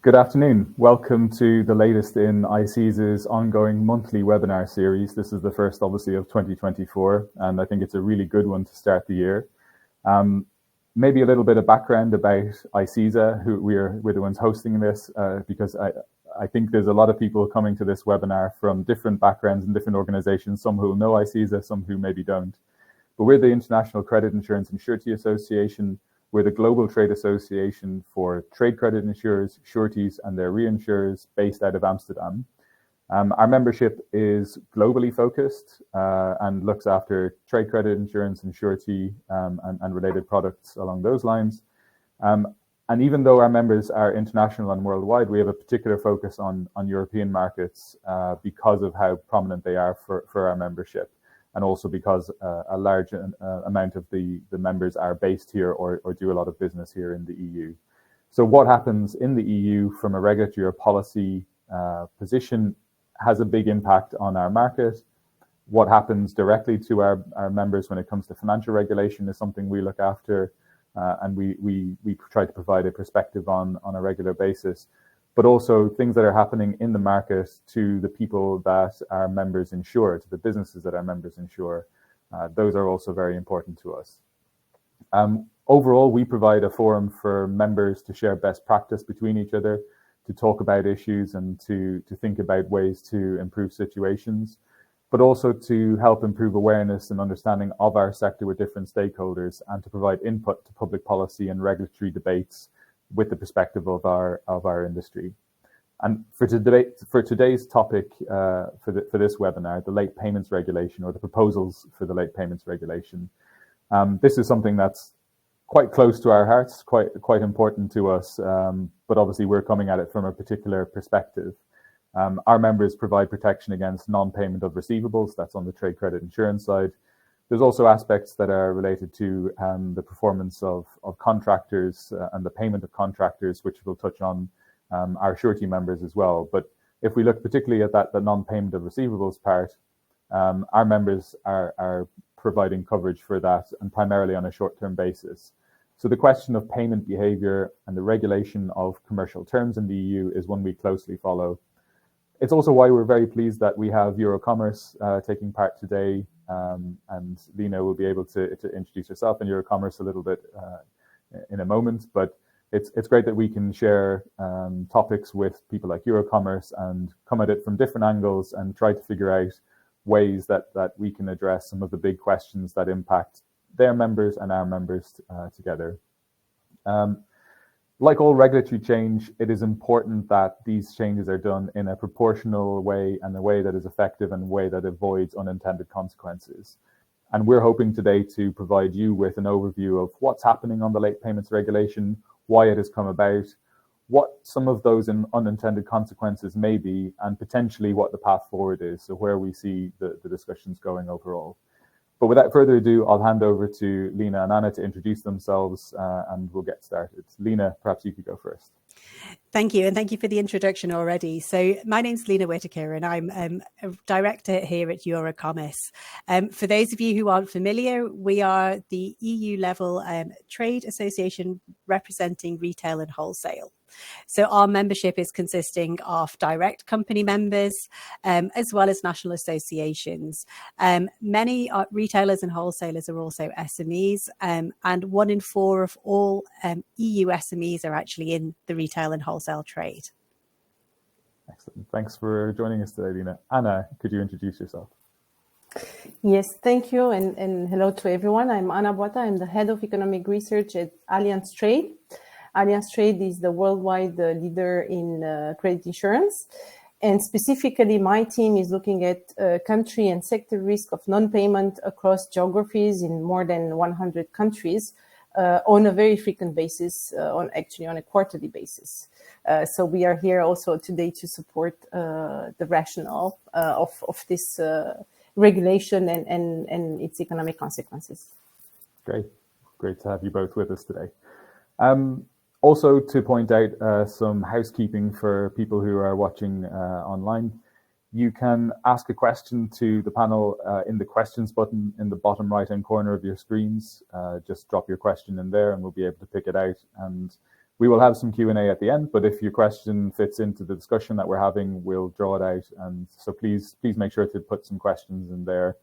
Good afternoon. Welcome to the latest in ICISA's ongoing monthly webinar series. This is the first, obviously, of 2024, and I think it's a really good one to start the year. Maybe a little bit of background about ICISA, who we're the ones hosting this, because I think there's a lot of people coming to this webinar from different backgrounds and different organizations, some who will know ICISA, some who maybe don't. But we're the International Credit Insurance and Surety Association. We're the global trade association for trade credit insurers, sureties, and their reinsurers based out of Amsterdam. Our membership is globally focused and looks after trade credit insurance and surety and related products along those lines. And even though our members are international and worldwide, we have a particular focus on European markets because of how prominent they are for our membership, and also because a large amount of the members are based here or do a lot of business here in the EU. So what happens in the EU from a regulatory or policy position has a big impact on our market. What happens directly to our members when it comes to financial regulation is something we look after, and we try to provide a perspective on a regular basis. But also things that are happening in the market to the people that our members insure, to the businesses that our members insure. Those are also very important to us. Overall, we provide a forum for members to share best practice between each other, to talk about issues and to think about ways to improve situations, but also to help improve awareness and understanding of our sector with different stakeholders and to provide input to public policy and regulatory debates with the perspective of our industry. And for today's topic for this webinar, the late payments regulation, or the proposals for the late payments regulation, this is something that's quite close to our hearts, quite important to us, but obviously we're coming at it from a particular perspective. Our members provide protection against non-payment of receivables. That's on the trade credit insurance side. There's also aspects that are related to the performance of contractors and the payment of contractors, which we'll touch on our surety members as well. But if we look particularly at the non-payment of receivables part, our members are providing coverage for that, and primarily on a short-term basis. So the question of payment behavior and the regulation of commercial terms in the EU is one we closely follow. It's also why we're very pleased that we have Eurocommerce taking part today, and Lena will be able to introduce herself and Eurocommerce a little bit in a moment. But it's great that we can share topics with people like Eurocommerce and come at it from different angles and try to figure out ways that we can address some of the big questions that impact their members and our members together. Like all regulatory change, it is important that these changes are done in a proportional way and a way that is effective and a way that avoids unintended consequences. And we're hoping today to provide you with an overview of what's happening on the late payments regulation, why it has come about, what some of those unintended consequences may be, and potentially what the path forward is, so where we see the discussions going overall. But without further ado, I'll hand over to Lena and Anna to introduce themselves, and we'll get started. Lena, perhaps you could go first. Thank you, and thank you for the introduction already. So my name's Lena Whitaker, and I'm a director here at Eurocommerce. For those of you who aren't familiar, we are the EU-level trade association representing retail and wholesale. So our membership is consisting of direct company members, as well as national associations. Many retailers and wholesalers are also SMEs, and 1 in 4 of all EU SMEs are actually in the retail and wholesale trade. Excellent. Thanks for joining us today, Lena. Anna, could you introduce yourself? Yes, thank you, and hello to everyone. I'm Anna Boata. I'm the head of economic research at Allianz Trade. Allianz Trade is the worldwide leader in credit insurance. And specifically, my team is looking at country and sector risk of non-payment across geographies in more than 100 countries on a very frequent basis, on a quarterly basis. So we are here also today to support the rationale of this regulation and its economic consequences. Great to have you both with us today. Also, to point out some housekeeping for people who are watching online, you can ask a question to the panel in the questions button in the bottom right-hand corner of your screens. Just drop your question in there and we'll be able to pick it out and We will have some Q&A at the end, but if your question fits into the discussion that we're having, we'll draw it out. And so please make sure to put some questions in there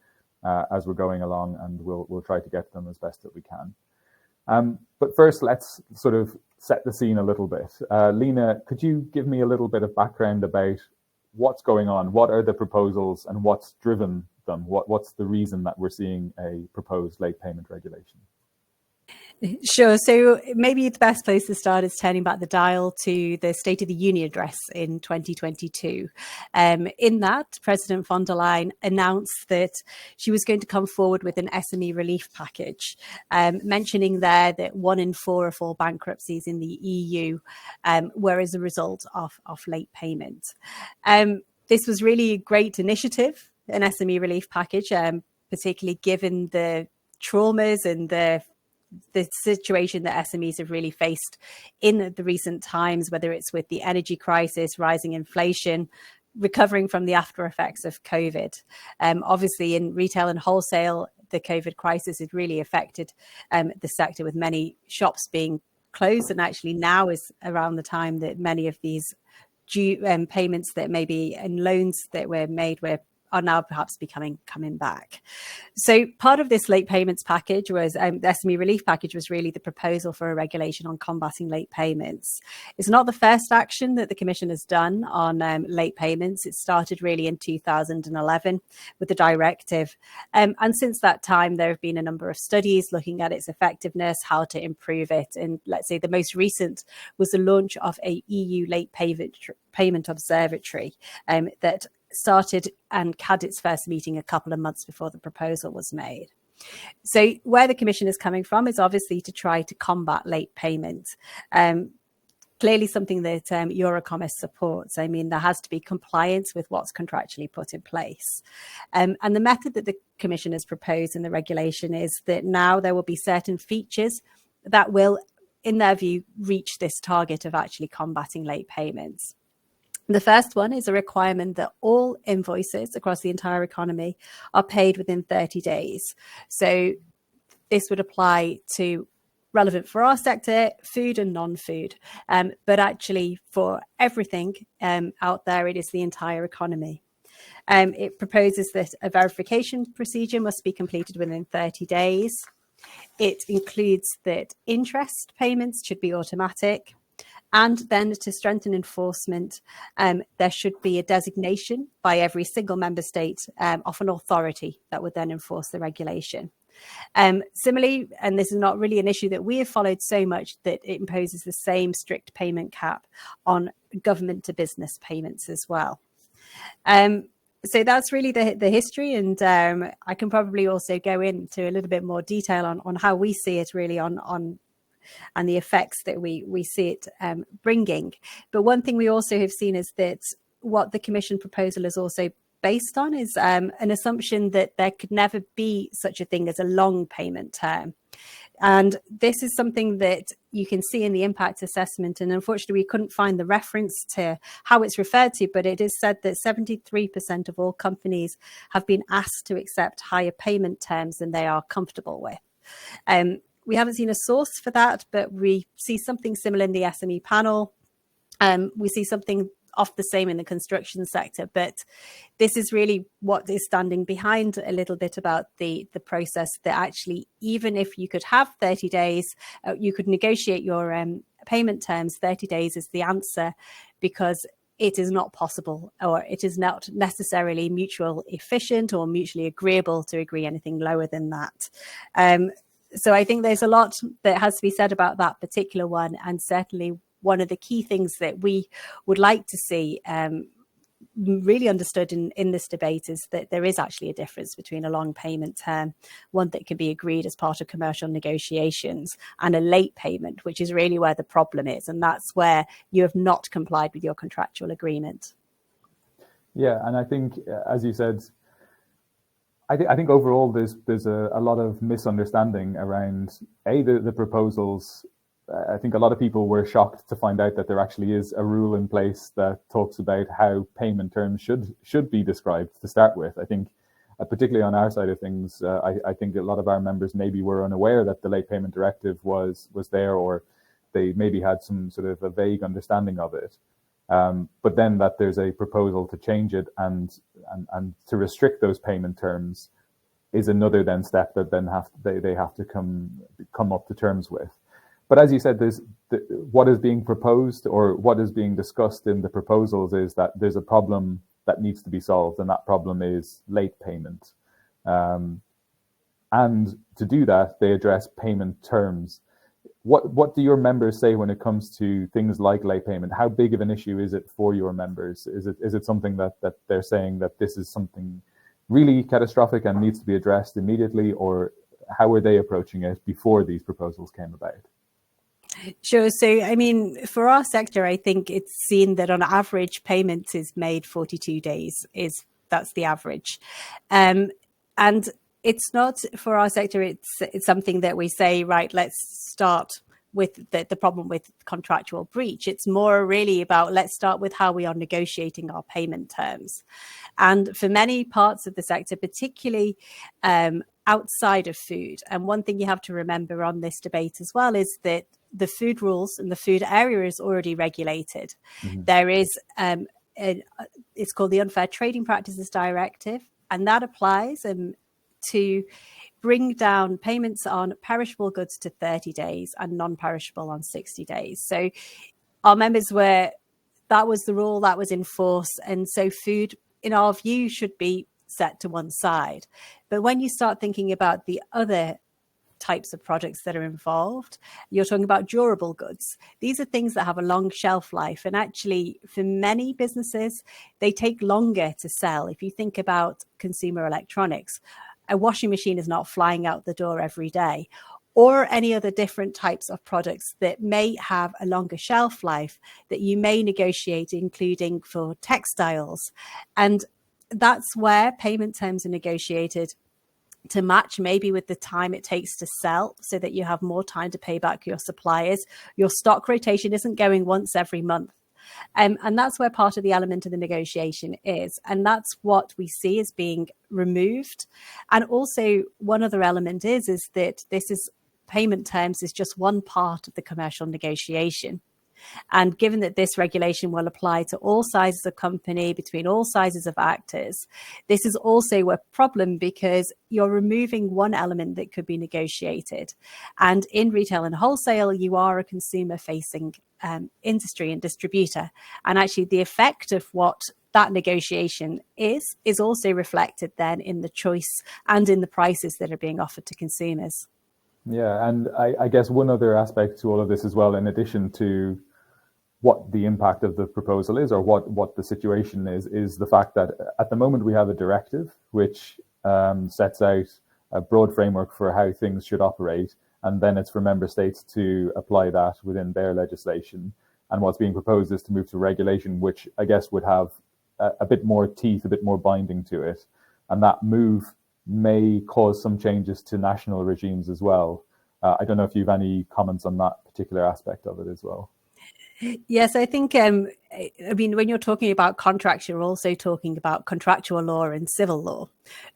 as we're going along, and we'll try to get them as best that we can. But first, let's sort of set the scene a little bit. Lena, could you give me a little bit of background about what's going on? What are the proposals and what's driven them? What's the reason that we're seeing a proposed late payment regulation? Sure. So maybe the best place to start is turning back the dial to the State of the Union address in 2022. In that, President von der Leyen announced that she was going to come forward with an SME relief package, mentioning there that 1 in 4 of all bankruptcies in the EU were as a result of late payment. This was really a great initiative, an SME relief package, particularly given the traumas and the situation that SMEs have really faced in the recent times, whether it's with the energy crisis, rising inflation, recovering from the after effects of COVID. Obviously, in retail and wholesale, the COVID crisis has really affected the sector, with many shops being closed. And actually now is around the time that many of these due payments that maybe and loans that were made are now perhaps coming back. So part of this late payments package was the SME relief package was really the proposal for a regulation on combating late payments. It's not the first action that the Commission has done on late payments. It started really in 2011 with the directive. And since that time, there have been a number of studies looking at its effectiveness, how to improve it. And let's say the most recent was the launch of a EU late payment observatory that started and had its first meeting a couple of months before the proposal was made. So where the Commission is coming from is obviously to try to combat late payment. Clearly something that Eurocommerce supports. I mean, there has to be compliance with what's contractually put in place. And the method that the Commission has proposed in the regulation is that now there will be certain features that will, in their view, reach this target of actually combating late payments. The first one is a requirement that all invoices across the entire economy are paid within 30 days. So this would apply to, relevant for our sector, food and non-food, but actually for everything out there, it is the entire economy. It proposes that a verification procedure must be completed within 30 days. It includes that interest payments should be automatic. And then to strengthen enforcement, there should be a designation by every single member state of an authority that would then enforce the regulation. Similarly, and this is not really an issue that we have followed so much, that it imposes the same strict payment cap on government to business payments as well. So that's really the history, and I can probably also go into a little bit more detail on how we see it really on and the effects that we see it bringing. But one thing we also have seen is that what the Commission proposal is also based on is an assumption that there could never be such a thing as a long payment term. And this is something that you can see in the impact assessment. And unfortunately, we couldn't find the reference to how it's referred to, but it is said that 73% of all companies have been asked to accept higher payment terms than they are comfortable with. We haven't seen a source for that, but we see something similar in the SME panel. We see something of the same in the construction sector, but this is really what is standing behind a little bit about the process, that actually, even if you could have 30 days, you could negotiate your payment terms, 30 days is the answer, because it is not possible, or it is not necessarily mutually efficient or mutually agreeable to agree anything lower than that. So I think there's a lot that has to be said about that particular one. And certainly one of the key things that we would like to see really understood in this debate is that there is actually a difference between a long payment term, one that can be agreed as part of commercial negotiations, and a late payment, which is really where the problem is. And that's where you have not complied with your contractual agreement. Yeah, and I think, as you said, I think overall there's a lot of misunderstanding around the proposals. I think a lot of people were shocked to find out that there actually is a rule in place that talks about how payment terms should be described to start with. I think particularly on our side of things, I think a lot of our members maybe were unaware that the late payment directive was there, or they maybe had some sort of a vague understanding of it. But then that there's a proposal to change it and to restrict those payment terms is another then step that then they have to come up to terms with. But as you said, what is being proposed or what is being discussed in the proposals is that there's a problem that needs to be solved, and that problem is late payment. And to do that, they address payment terms. What do your members say when it comes to things like late payment? How big of an issue is it for your members? Is it something that they're saying that this is something really catastrophic and needs to be addressed immediately, or how were they approaching it before these proposals came about? Sure. So, I mean, for our sector, I think it's seen that on average payments is made 42 days. That's the average. And it's not for our sector. It's something that we say, right, let's start with the problem with contractual breach. It's more really about let's start with how we are negotiating our payment terms. And for many parts of the sector, particularly outside of food, and one thing you have to remember on this debate as well is that the food rules and the food area is already regulated. Mm-hmm. There is, it's called the Unfair Trading Practices Directive, and that applies to bring down payments on perishable goods to 30 days and non-perishable on 60 days. So our members that was the rule that was in force. And so food, in our view, should be set to one side. But when you start thinking about the other types of products that are involved, you're talking about durable goods. These are things that have a long shelf life, and actually for many businesses they take longer to sell. If you think about consumer electronics, a washing machine is not flying out the door every day, or any other different types of products that may have a longer shelf life that you may negotiate, including for textiles. And that's where payment terms are negotiated to match maybe with the time it takes to sell, so that you have more time to pay back your suppliers. Your stock rotation isn't going once every month. And that's where part of the element of the negotiation is. And that's what we see as being removed. And also one other element is that payment terms is just one part of the commercial negotiation. And given that this regulation will apply to all sizes of company, between all sizes of actors, this is also a problem because you're removing one element that could be negotiated. And in retail and wholesale, you are a consumer-facing industry and distributor. And actually the effect of what that negotiation is also reflected then in the choice and in the prices that are being offered to consumers. Yeah, and I guess one other aspect to all of this as well, in addition to what the impact of the proposal is, or what the situation is the fact that at the moment we have a directive which sets out a broad framework for how things should operate, and then it's for member states to apply that within their legislation. And what's being proposed is to move to regulation, which I guess would have a bit more teeth, a bit more binding to it. And that move may cause some changes to national regimes as well. I don't know if you have any comments on that particular aspect of it as well. Yes, I think, I mean, when you're talking about contracts, you're also talking about contractual law and civil law.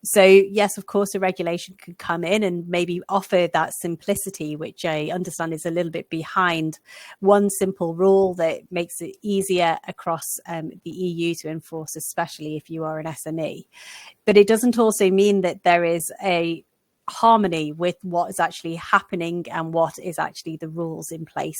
So, yes, of course, a regulation could come in and maybe offer that simplicity, which I understand is a little bit behind one simple rule that makes it easier across the EU to enforce, especially if you are an SME. But it doesn't also mean that there is a harmony with what is actually happening and what is actually the rules in place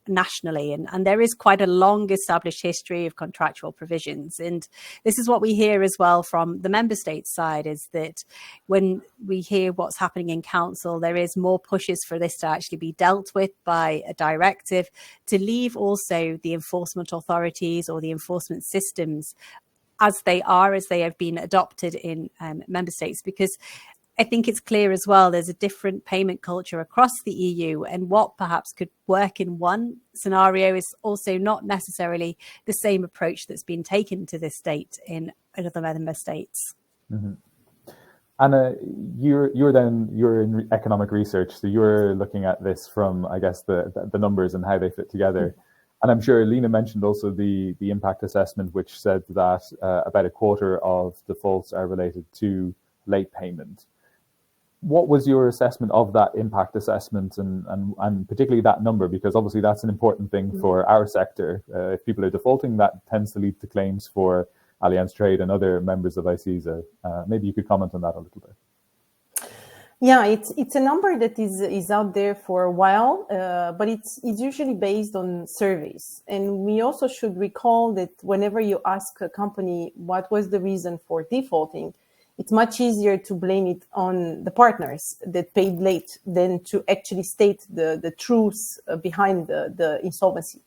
nationally. And there is quite a long established history of contractual provisions. And this is what we hear as well from the member states side, is that when we hear what's happening in council, there is more pushes for this to actually be dealt with by a directive, to leave also the enforcement authorities or the enforcement systems as they have been adopted in member states, because I think it's clear as well, there's a different payment culture across the EU, and what perhaps could work in one scenario is also not necessarily the same approach that's been taken to this date in other member states. Mm-hmm. Anna, you're in economic research, so you're looking at this from, I guess, the numbers and how they fit together. Mm-hmm. And I'm sure Lena mentioned also the impact assessment, which said that about a quarter of defaults are related to late payment. what was your assessment of that impact assessment and particularly that number? Because obviously that's an important thing for our sector. If people are defaulting, that tends to lead to claims for Allianz Trade and other members of ICISA. Maybe you could comment on that a little bit. Yeah, it's a number that is out there for a while, but it's usually based on surveys. And we also should recall that whenever you ask a company what was the reason for defaulting, it's much easier to blame it on the partners that paid late than to actually state the truths behind the insolvency.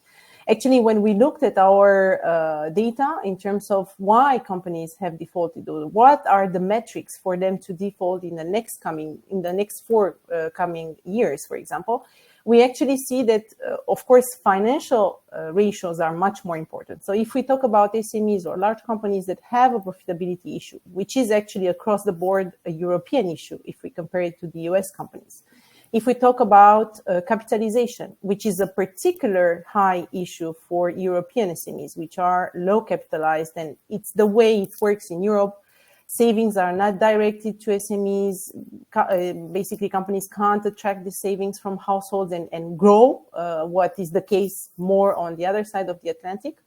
Actually, when we looked at our data in terms of why companies have defaulted, or what are the metrics for them to default in the next four coming years, for example, we actually see that, of course, financial ratios are much more important. So if we talk about SMEs or large companies that have a profitability issue, which is actually across the board a European issue if we compare it to the US companies. If we talk about capitalization, which is a particular high issue for European SMEs, which are low capitalized, and it's the way it works in Europe. Savings are not directed to SMEs. Basically, companies can't attract the savings from households and grow, what is the case more on the other side of the Atlantic.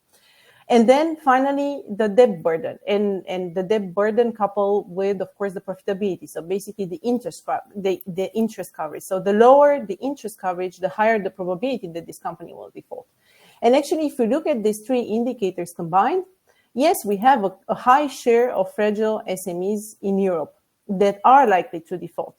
And then finally, the debt burden and the debt burden coupled with, of course, the profitability. So basically the interest coverage. So the lower the interest coverage, the higher the probability that this company will default. And actually, if you look at these three indicators combined, yes, we have a high share of fragile SMEs in Europe that are likely to default.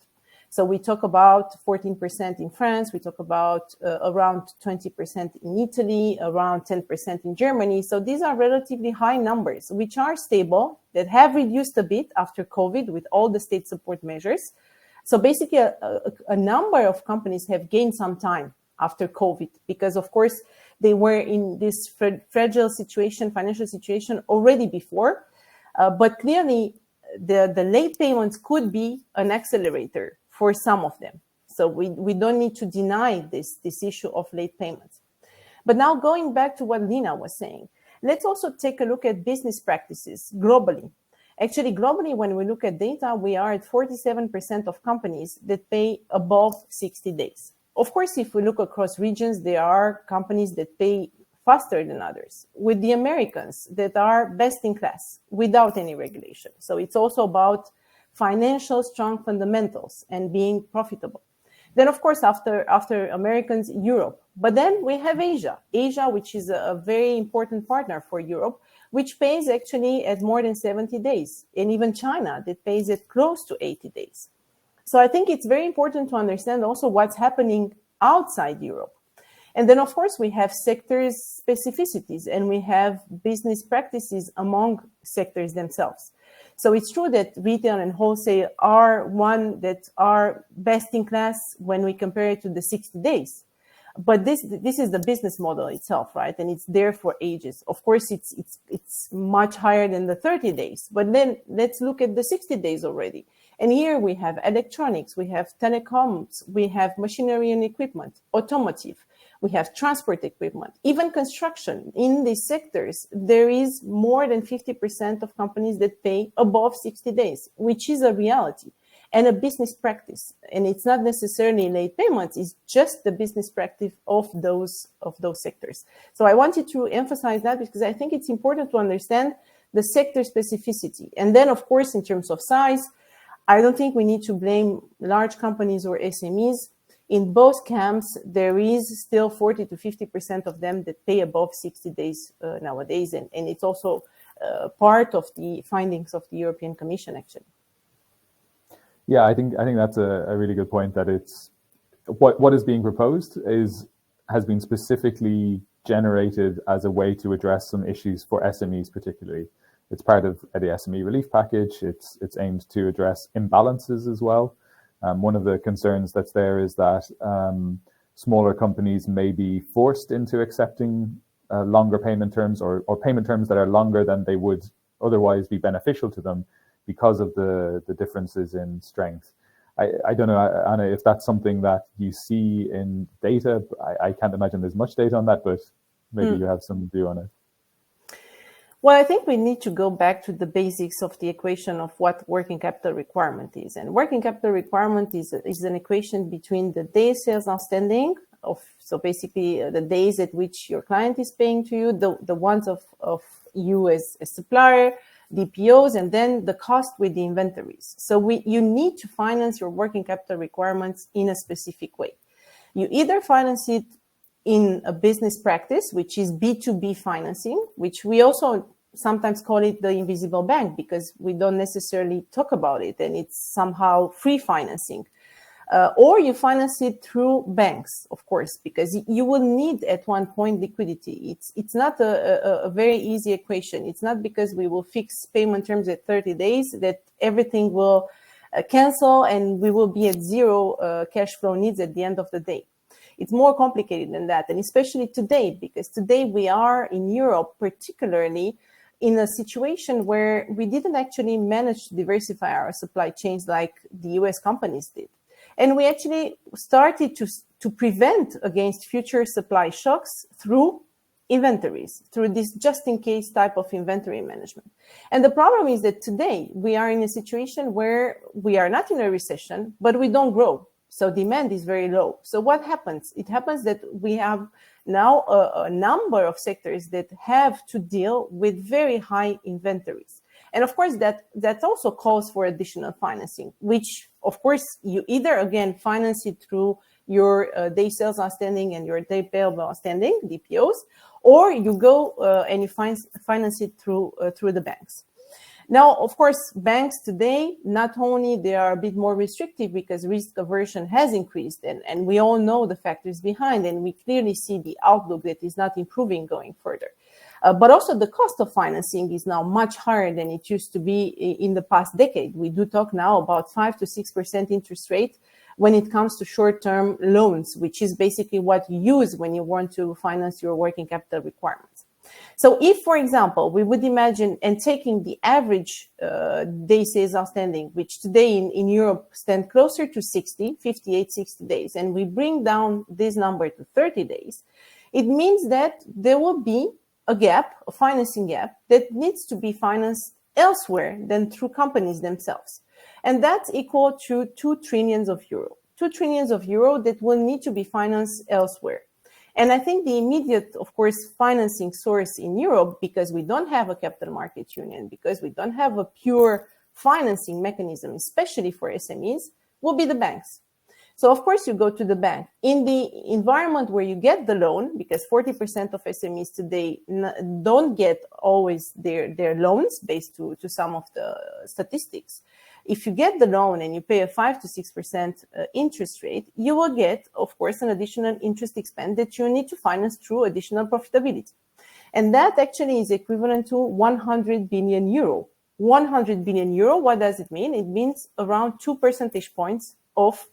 So we talk about 14% in France, we talk about around 20% in Italy, around 10% in Germany. So these are relatively high numbers, which are stable, that have reduced a bit after COVID with all the state support measures. So basically, a number of companies have gained some time after COVID because, of course, they were in this fragile situation, financial situation already before. But clearly, the late payments could be an accelerator for some of them. So we don't need to deny this issue of late payments. But now going back to what Lina was saying, let's also take a look at business practices globally. Actually, globally, when we look at data, we are at 47% of companies that pay above 60 days. Of course, if we look across regions, there are companies that pay faster than others, with the Americans that are best in class without any regulation. So it's also about financial strong fundamentals and being profitable. Then, of course, after Americans, Europe. But then we have Asia, which is a very important partner for Europe, which pays actually at more than 70 days. And even China that pays at close to 80 days. So I think it's very important to understand also what's happening outside Europe. And then, of course, we have sectors specificities and we have business practices among sectors themselves. So it's true that retail and wholesale are one that are best in class when we compare it to the 60 days. But this is the business model itself, right? And it's there for ages. Of course, it's much higher than the 30 days. But then let's look at the 60 days already. And here we have electronics, we have telecoms, we have machinery and equipment, automotive. We have transport equipment, even construction. In these sectors, there is more than 50% of companies that pay above 60 days, which is a reality and a business practice. And it's not necessarily late payments, it's just the business practice of those sectors. So I wanted to emphasize that because I think it's important to understand the sector specificity. And then, of course, in terms of size, I don't think we need to blame large companies or SMEs. In both camps, there is still 40 to 50% of them that pay above 60 days nowadays. And it's also part of the findings of the European Commission, actually. Yeah, I think that's a really good point, that it's what is being proposed has been specifically generated as a way to address some issues for SMEs particularly. It's part of the SME relief package. It's aimed to address imbalances as well. One of the concerns that's there is that smaller companies may be forced into accepting longer payment terms or payment terms that are longer than they would otherwise be beneficial to them because of the differences in strength. I don't know, Anna, if that's something that you see in data. I can't imagine there's much data on that, but maybe you have some view on it. Well, I think we need to go back to the basics of the equation of what working capital requirement is. And working capital requirement is an equation between the days sales outstanding, so basically the days at which your client is paying to you, the ones of you as a supplier, DPOs, and then the cost with the inventories. So you need to finance your working capital requirements in a specific way. You either finance it in a business practice, which is B2B financing, which we also sometimes call it the invisible bank because we don't necessarily talk about it and it's somehow free financing. Or you finance it through banks, of course, because you will need at one point liquidity. It's not a very easy equation. It's not because we will fix payment terms at 30 days that everything will cancel and we will be at zero cash flow needs at the end of the day. It's more complicated than that, and especially today, because today we are in Europe particularly in a situation where we didn't actually manage to diversify our supply chains like the US companies did. And we actually started to prevent against future supply shocks through inventories, through this just-in-case type of inventory management. And the problem is that today we are in a situation where we are not in a recession, but we don't grow. So demand is very low. So what happens? It happens that we have now a number of sectors that have to deal with very high inventories. And of course, that also calls for additional financing, which of course you either again finance it through your day sales outstanding and your day payable outstanding, DPOs, or you go and you finance it through the banks. Now, of course, banks today, not only they are a bit more restrictive because risk aversion has increased, and we all know the factors behind, and we clearly see the outlook that is not improving going further. But also the cost of financing is now much higher than it used to be in the past decade. We do talk now about 5 to 6% interest rate when it comes to short-term loans, which is basically what you use when you want to finance your working capital requirements. So if, for example, we would imagine and taking the average day sales outstanding, which today in Europe stand closer to 58, 60 days, and we bring down this number to 30 days, it means that there will be a gap, a financing gap, that needs to be financed elsewhere than through companies themselves. And that's equal to 2 trillions of euro. 2 trillions of euro that will need to be financed elsewhere. And I think the immediate, of course, financing source in Europe, because we don't have a capital market union, because we don't have a pure financing mechanism, especially for SMEs, will be the banks. So, of course, you go to the bank. In the environment where you get the loan, because 40% of SMEs today don't get always their loans based to some of the statistics. If you get the loan and you pay a 5 to 6% interest rate, you will get, of course, an additional interest expense that you need to finance through additional profitability. And that actually is equivalent to 100 billion euro. 100 billion euro, what does it mean? It means around 2 percentage points of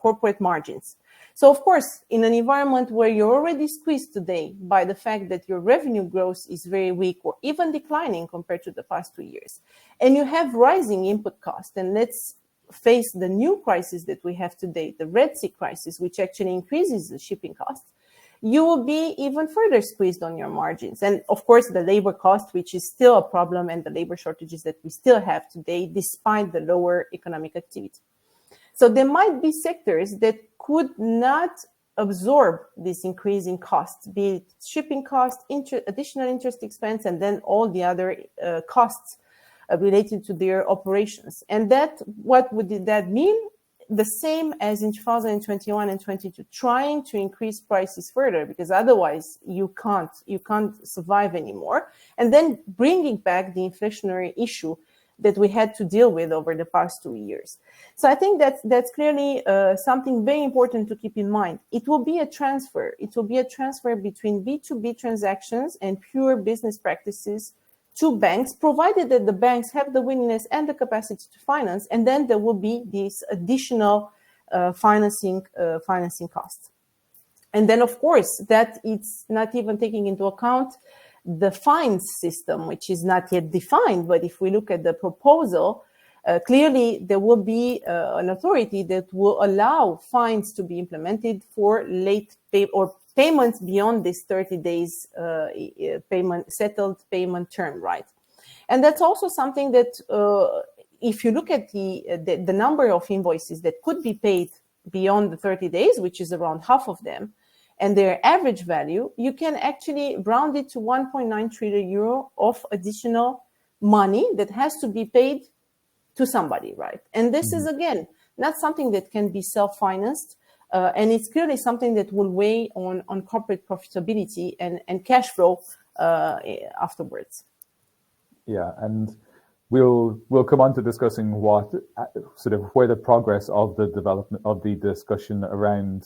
corporate margins. So, of course, in an environment where you're already squeezed today by the fact that your revenue growth is very weak or even declining compared to the past 2 years, and you have rising input costs, and let's face the new crisis that we have today, the Red Sea crisis, which actually increases the shipping costs, you will be even further squeezed on your margins. And of course, the labor cost, which is still a problem, and the labor shortages that we still have today, despite the lower economic activity. So there might be sectors that could not absorb this increase in costs, be it shipping costs, additional interest expense, and then all the other costs related to their operations. And what would that mean? The same as in 2021 and 22, trying to increase prices further, because otherwise you can't survive anymore. And then bringing back the inflationary issue that we had to deal with over the past 2 years. So I think that's clearly something very important to keep in mind. It will be a transfer. It will be a transfer between B2B transactions and pure business practices to banks, provided that the banks have the willingness and the capacity to finance, and then there will be these additional financing costs. And then, of course, that it's not even taking into account the fines system, which is not yet defined. But if we look at the proposal, clearly there will be an authority that will allow fines to be implemented for late pay or payments beyond this 30 days settled payment term, right? And that's also something that if you look at the number of invoices that could be paid beyond the 30 days, which is around half of them, and their average value, you can actually round it to 1.9 trillion euro of additional money that has to be paid to somebody, right? And this is, again, not something that can be self-financed, and it's clearly something that will weigh on corporate profitability and cash flow afterwards. Yeah, and we'll come on to discussing what sort of where the progress of the development of the discussion around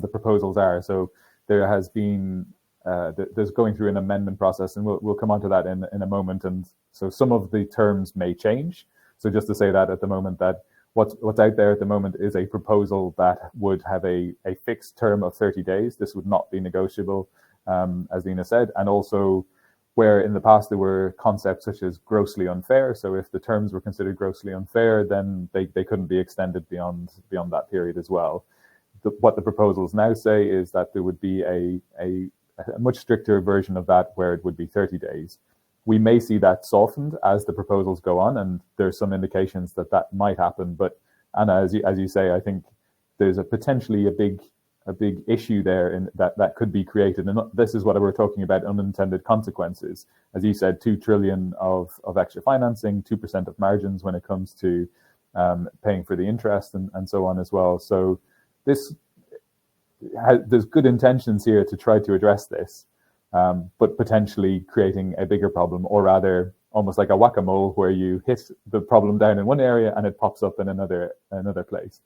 the proposals are. So there has been there's going through an amendment process, and we'll come on to that in a moment. And so some of the terms may change. So just to say that at the moment, that what's out there at the moment is a proposal that would have a fixed term of 30 days. This would not be negotiable, as Lina said, and also where in the past there were concepts such as grossly unfair. So if the terms were considered grossly unfair, then they couldn't be extended beyond that period as well. What the proposals now say is that there would be a much stricter version of that where it would be 30 days. We may see that softened as the proposals go on, and there's some indications that that might happen. But Anna, as you say, I think there's potentially a big issue there in that could be created. And this is what we're talking about, unintended consequences. As you said, 2 trillion of extra financing, 2% of margins when it comes to paying for the interest and so on as well. So there's good intentions here to try to address this, but potentially creating a bigger problem, or rather almost like a whack-a-mole where you hit the problem down in one area and it pops up in another place.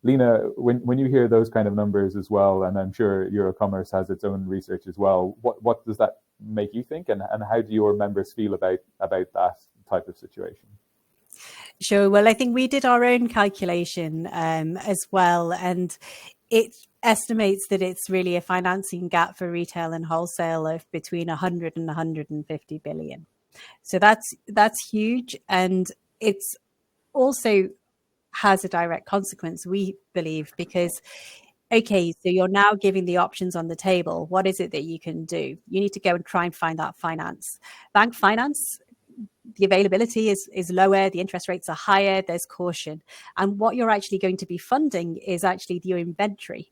Lina, when you hear those kind of numbers as well, and I'm sure Eurocommerce has its own research as well, what does that make you think, and how do your members feel about that type of situation? Sure. Well, I think we did our own calculation as well, and it estimates that it's really a financing gap for retail and wholesale of between 100 and 150 billion. So that's huge, and it's also has a direct consequence, we believe, because, okay, so you're now giving the options on the table. What is it that you can do? You need to go and try and find that finance. Bank finance, the availability is lower, the interest rates are higher, there's caution. And what you're actually going to be funding is actually your inventory.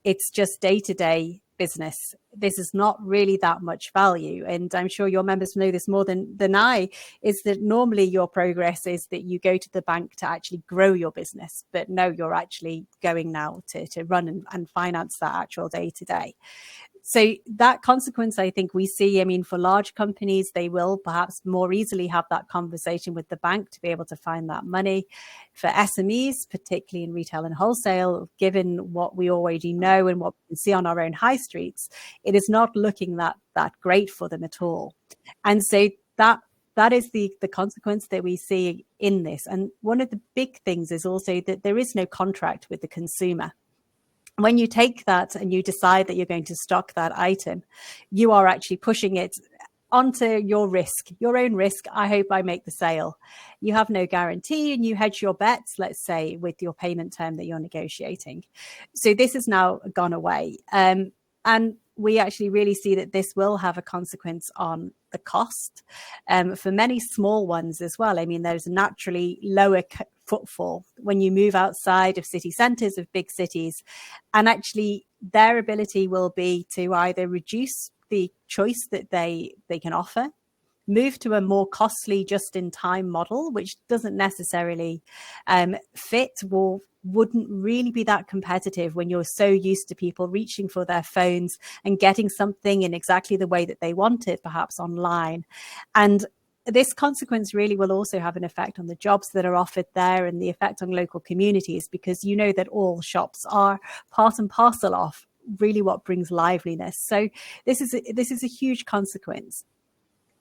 It's just day-to-day business. This is not really that much value. And I'm sure your members know this more than I, is that normally your progress is that you go to the bank to actually grow your business. But no, you're actually going now to run and finance that actual day-to-day. So that consequence, I think we see, I mean, for large companies, they will perhaps more easily have that conversation with the bank to be able to find that money. For SMEs, particularly in retail and wholesale, given what we already know and what we see on our own high streets, it is not looking that great for them at all. And so that is the consequence that we see in this. And one of the big things is also that there is no contract with the consumer. When you take that and you decide that you're going to stock that item, you are actually pushing it onto your risk, your own risk. I hope I make the sale. You have no guarantee, and you hedge your bets, let's say, with your payment term that you're negotiating. So this has now gone away. And we actually really see that this will have a consequence on the cost for many small ones as well. I mean, there's naturally lower footfall when you move outside of city centres of big cities, and actually their ability will be to either reduce the choice that they can offer, move to a more costly just-in-time model, which doesn't necessarily fit or wouldn't really be that competitive when you're so used to people reaching for their phones and getting something in exactly the way that they want it, perhaps online. And this consequence really will also have an effect on the jobs that are offered there and the effect on local communities, because you know that all shops are part and parcel of really what brings liveliness. So this is a huge consequence.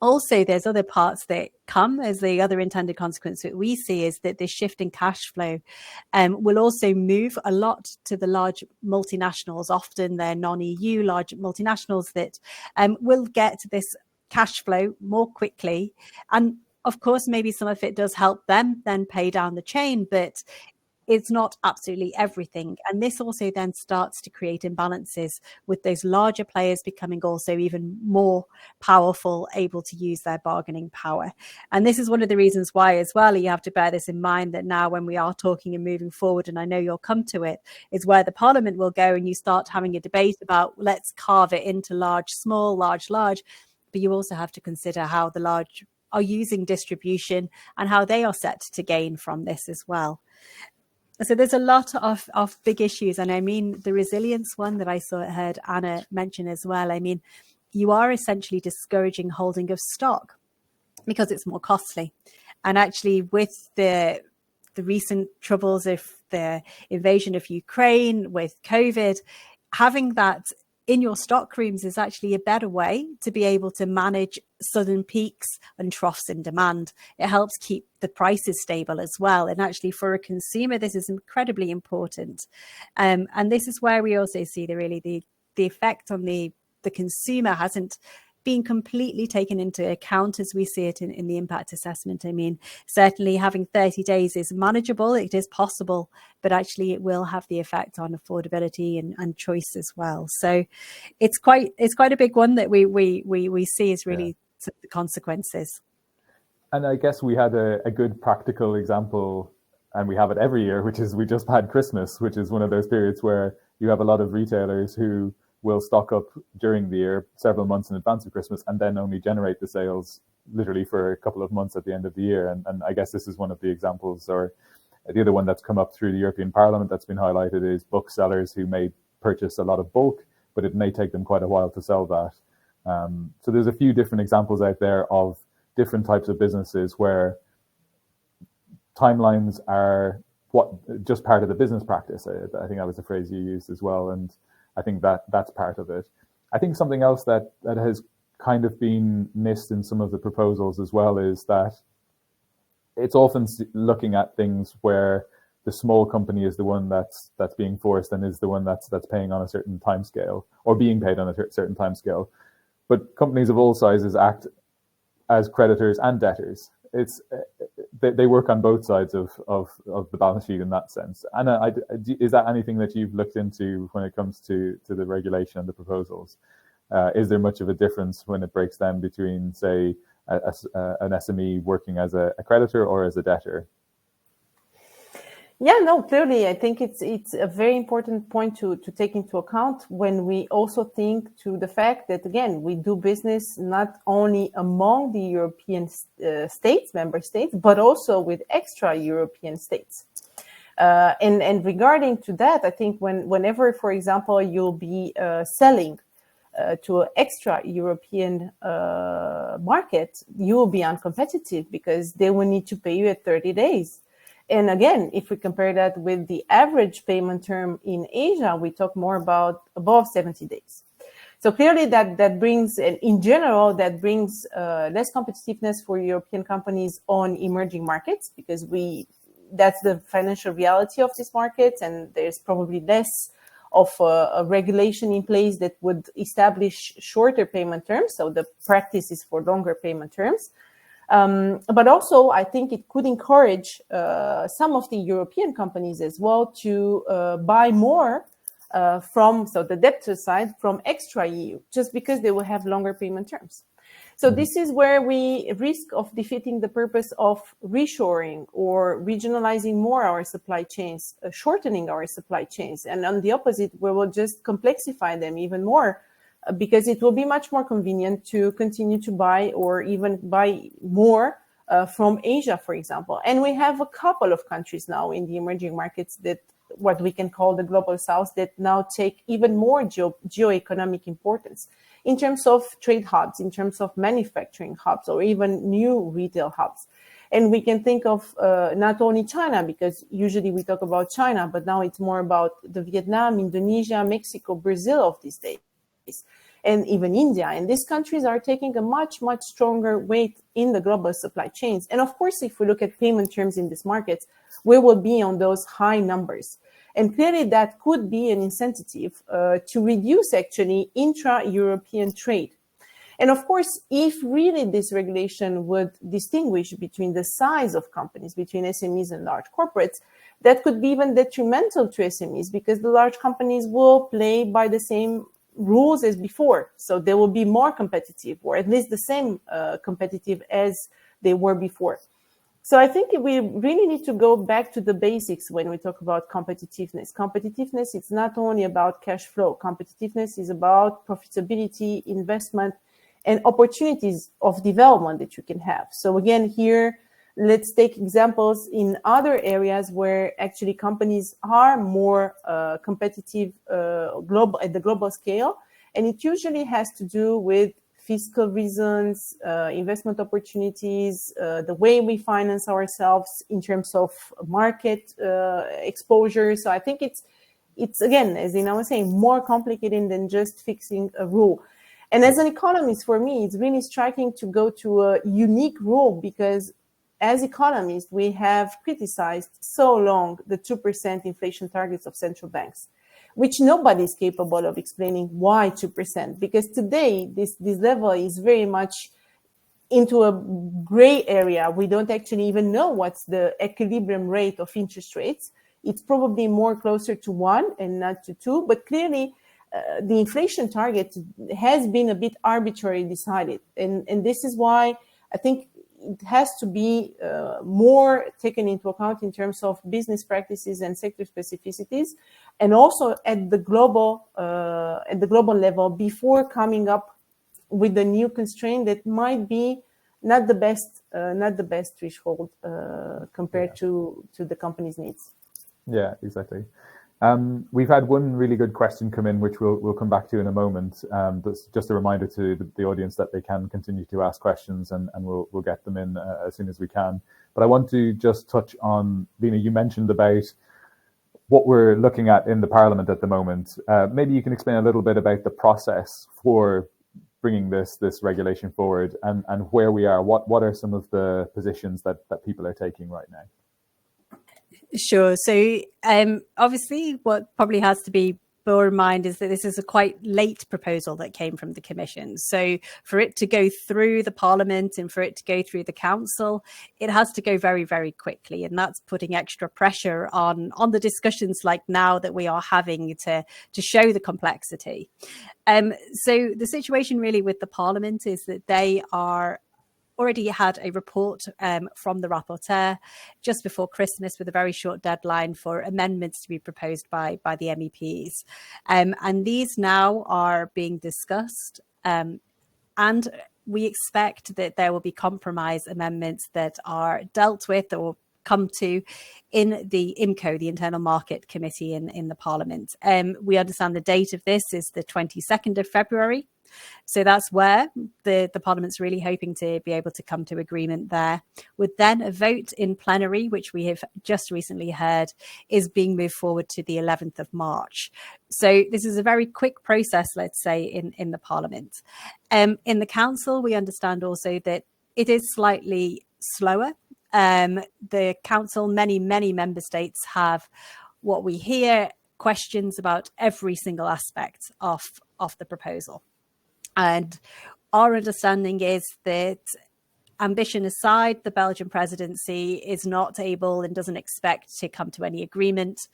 Also, there's other parts that come as the other intended consequence that we see is that this shift in cash flow will also move a lot to the large multinationals. Often they're non-EU large multinationals that will get this cash flow more quickly. And of course, maybe some of it does help them then pay down the chain, but it's not absolutely everything. And this also then starts to create imbalances with those larger players becoming also even more powerful, able to use their bargaining power. And this is one of the reasons why as well, you have to bear this in mind, that now when we are talking and moving forward, and I know you'll come to it, is where the Parliament will go and you start having a debate about let's carve it into large, small, large, large. But you also have to consider how the large are using distribution and how they are set to gain from this as well. So there's a lot of big issues. And I mean, the resilience one that I heard Anna mention as well. I mean, you are essentially discouraging holding of stock because it's more costly. And actually with the recent troubles of the invasion of Ukraine, with COVID, having that in your stock rooms is actually a better way to be able to manage sudden peaks and troughs in demand. It helps keep the prices stable as well. And actually for a consumer, this is incredibly important. And this is where we also see the effect on the consumer hasn't being completely taken into account as we see it in the impact assessment. I mean, certainly having 30 days is manageable, it is possible, but actually it will have the effect on affordability and choice as well. So it's quite a big one that we see as really the consequences. And I guess we had a good practical example, and we have it every year, which is we just had Christmas, which is one of those periods where you have a lot of retailers who will stock up during the year, several months in advance of Christmas, and then only generate the sales literally for a couple of months at the end of the year. And I guess this is one of the examples, or the other one that's come up through the European Parliament that's been highlighted is booksellers who may purchase a lot of bulk, but it may take them quite a while to sell that. So there's a few different examples out there of different types of businesses where timelines are just part of the business practice. I think that was the phrase you used as well. And I think that's part of it. I think something else that has kind of been missed in some of the proposals as well is that it's often looking at things where the small company is the one that's being forced and is the one that's paying on a certain time scale or being paid on a certain time scale. But companies of all sizes act as creditors and debtors. They work on both sides of the balance sheet in that sense. Anna, is that anything that you've looked into when it comes to the regulation and the proposals? Is there much of a difference when it breaks down between, say, an SME working as a creditor or as a debtor? Yeah, no, clearly, I think it's a very important point to take into account when we also think to the fact that, again, we do business not only among the European member states, but also with extra European states. And regarding to that, I think whenever, for example, you'll be selling to an extra European market, you will be uncompetitive because they will need to pay you at 30 days. And again, if we compare that with the average payment term in Asia, we talk more about above 70 days. So clearly that brings, and in general, that brings less competitiveness for European companies on emerging markets because that's the financial reality of these markets, and there's probably less of a regulation in place that would establish shorter payment terms. So the practice is for longer payment terms. But also, I think it could encourage some of the European companies as well to buy more from the debtor side from extra EU, just because they will have longer payment terms. So this is where we risk of defeating the purpose of reshoring or regionalizing more our supply chains, shortening our supply chains. And on the opposite, we will just complexify them even more because it will be much more convenient to continue to buy or even buy more from Asia, for example. And we have a couple of countries now in the emerging markets that what we can call the global south that now take even more geoeconomic importance in terms of trade hubs, in terms of manufacturing hubs, or even new retail hubs. And we can think of not only China, because usually we talk about China, but now it's more about the Vietnam, Indonesia, Mexico, Brazil of these days, and even India. And these countries are taking a much, much stronger weight in the global supply chains. And of course, if we look at payment terms in these markets, we will be on those high numbers. And clearly that could be an incentive to reduce actually intra-European trade. And of course, if really this regulation would distinguish between the size of companies, between SMEs and large corporates, that could be even detrimental to SMEs, because the large companies will play by the same rules as before. So they will be more competitive, or at least the same competitive as they were before. So I think we really need to go back to the basics when we talk about competitiveness. Competitiveness is not only about cash flow. Competitiveness is about profitability, investment, and opportunities of development that you can have. So again, here, let's take examples in other areas where actually companies are more competitive at the global scale. And it usually has to do with fiscal reasons, investment opportunities, the way we finance ourselves in terms of market exposure. So I think it's again, as Ina was saying, more complicated than just fixing a rule. And as an economist, for me, it's really striking to go to a unique rule, because as economists, we have criticized so long the 2% inflation targets of central banks, which nobody is capable of explaining why 2%, because today this level is very much into a gray area. We don't actually even know what's the equilibrium rate of interest rates. It's probably more closer to 1 and not to 2, but clearly the inflation target has been a bit arbitrarily decided. And this is why I think it has to be more taken into account in terms of business practices and sector specificities, and also at the global level, before coming up with a new constraint that might be not the best threshold compared to the company's needs. Yeah, exactly. We've had one really good question come in, which we'll come back to in a moment. That's just a reminder to the audience that they can continue to ask questions, and we'll get them in as soon as we can. But I want to just touch on, Lina, you mentioned about what we're looking at in the Parliament at the moment. Maybe you can explain a little bit about the process for bringing this regulation forward, and where we are. What are some of the positions that people are taking right now? Sure. So obviously what probably has to be borne in mind is that this is a quite late proposal that came from the Commission. So for it to go through the Parliament and for it to go through the Council, it has to go very, very quickly. And that's putting extra pressure on the discussions like now that we are having to show the complexity. So the situation really with the Parliament is that they are already had a report from the rapporteur just before Christmas, with a very short deadline for amendments to be proposed by the MEPs. And these now are being discussed, and we expect that there will be compromise amendments that are dealt with or come to in the IMCO, the Internal Market Committee in the Parliament. We understand the date of this is the 22nd of February. So that's where the Parliament's really hoping to be able to come to agreement there, with then a vote in plenary, which we have just recently heard is being moved forward to the 11th of March. So this is a very quick process, let's say, in the Parliament. In the Council, we understand also that it is slightly slower. The Council, many member states have what we hear questions about every single aspect of the proposal. And our understanding is that, ambition aside, the Belgian presidency is not able and doesn't expect to come to any agreement,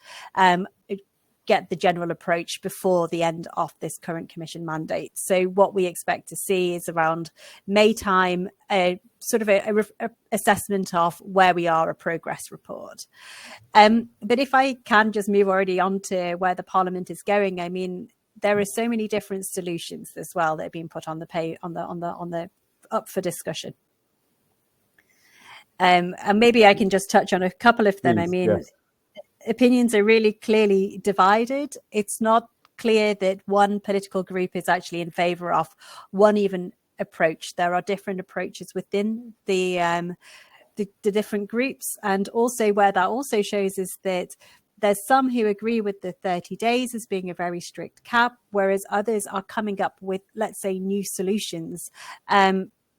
get the general approach before the end of this current Commission mandate. So what we expect to see is around May time, a sort of a assessment of where we are, a progress report. But if I can just move already on to where the Parliament is going, I mean, there are so many different solutions as well that are being put on the up for discussion. And maybe I can just touch on a couple of them. Please, I mean, yes. Opinions are really clearly divided. It's not clear that one political group is actually in favor of one even approach. There are different approaches within the different groups, and also where that also shows is that there's some who agree with the 30 days as being a very strict cap, whereas others are coming up with, let's say, new solutions.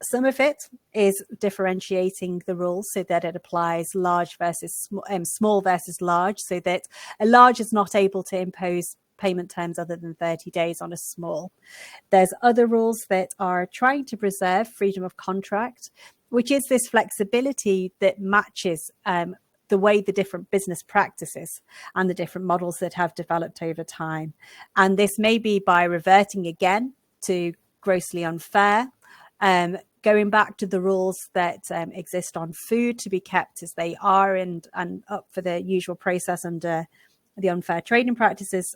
Some of it is differentiating the rules so that it applies large versus small versus large, so that a large is not able to impose payment terms other than 30 days on a small. There's other rules that are trying to preserve freedom of contract, which is this flexibility that matches the way the different business practices and the different models that have developed over time. And this may be by reverting again to grossly unfair, going back to the rules that exist on food to be kept as they are and up for the usual process under the Unfair Trading Practices